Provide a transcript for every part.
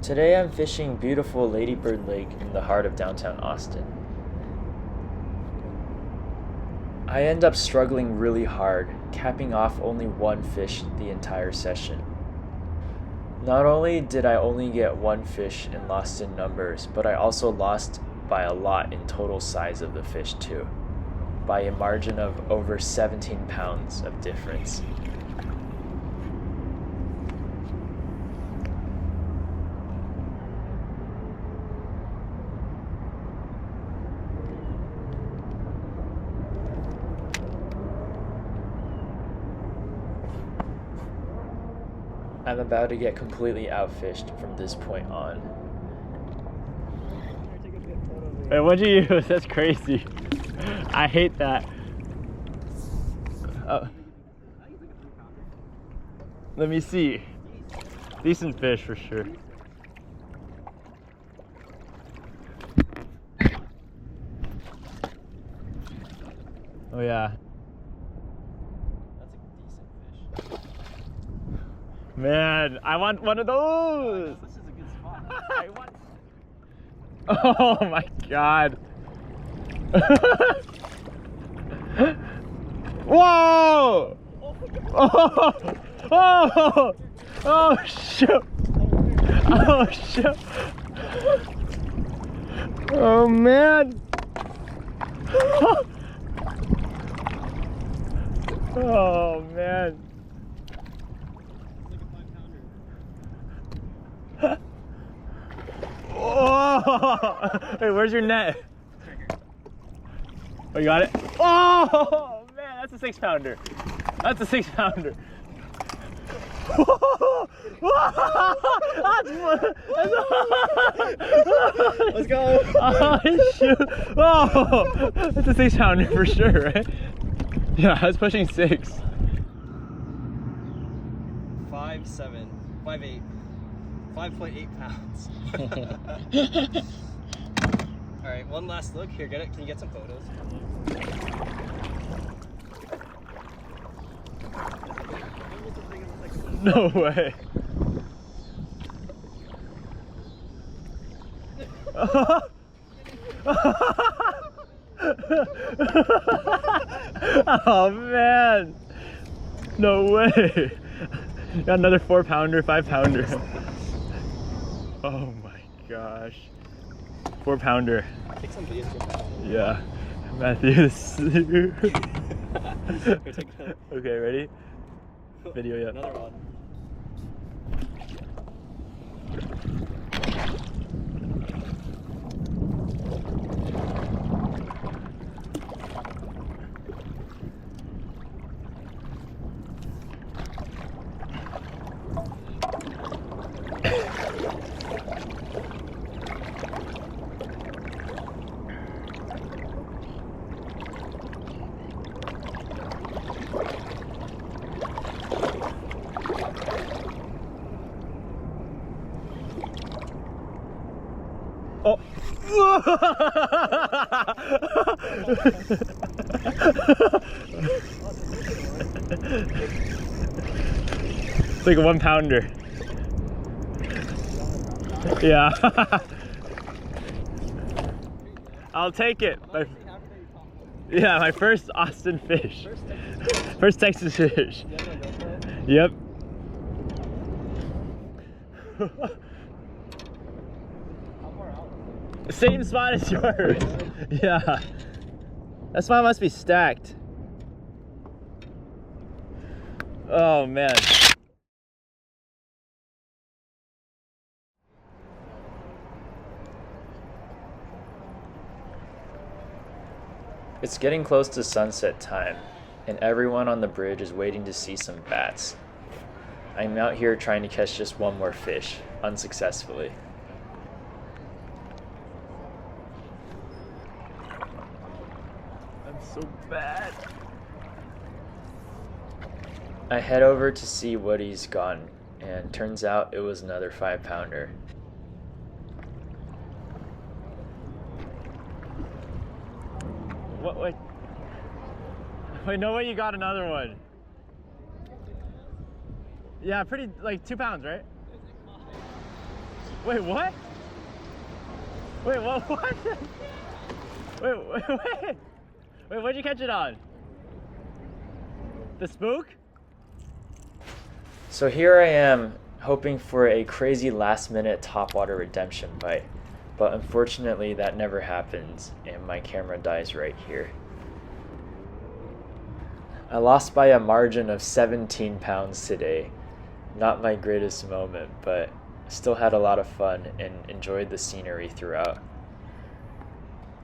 Today I'm fishing beautiful Ladybird Lake in the heart of downtown Austin. I end up struggling really hard, capping off only one fish the entire session. Not only did I only get one fish and lost in numbers, but I also lost by a lot in total size of the fish too, by a margin of over 17 pounds of difference. I'm about to get completely outfished from this point on. Wait, what'd you use? That's crazy. I hate that. Let me see. Decent fish for sure. Oh yeah. That's a decent fish. Man, I want one of those. This is a good spot. I want. Oh my god. Whoa! Oh! Oh! Oh shoot! Oh shoot! Oh man! Oh man! Oh! Wait, where's your net? Oh, you got it? Oh man, that's a 6-pounder. That's a 6-pounder. Let's go! Oh shoot! Oh, that's a 6-pounder for sure, right? Yeah, I was pushing 6. 5'7", 5'8", 5.8 pounds. All right, one last look. Here, get it. Can you get some photos? No way. Oh man. No way. Got another 4-pounder, 5-pounder. Oh my gosh. 4-pounder. Take some videos from that. Yeah. Matthews. Here, take that. Okay, ready? Video, yeah. Another one. Oh. It's like a 1-pounder. Yeah. I'll take it. Yeah, my first Austin fish. First Texas fish. Yep. Same spot as yours. Yeah. That spot must be stacked. Oh man. It's getting close to sunset time, and everyone on the bridge is waiting to see some bats. I'm out here trying to catch just one more fish, unsuccessfully. I'm so bad. I head over to see what he's gotten, and turns out it was another 5-pounder. What? Wait. Wait, no way you got another one. Yeah, pretty, like 2 pounds, right? Wait, what? Wait, what? Wait. Wait, what'd you catch it on? The spook? So here I am, hoping for a crazy last-minute topwater redemption bite, but unfortunately that never happens, and my camera dies right here. I lost by a margin of 17 pounds today. Not my greatest moment, but still had a lot of fun and enjoyed the scenery throughout.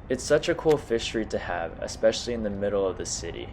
It's such a cool fishery to have, especially in the middle of the city.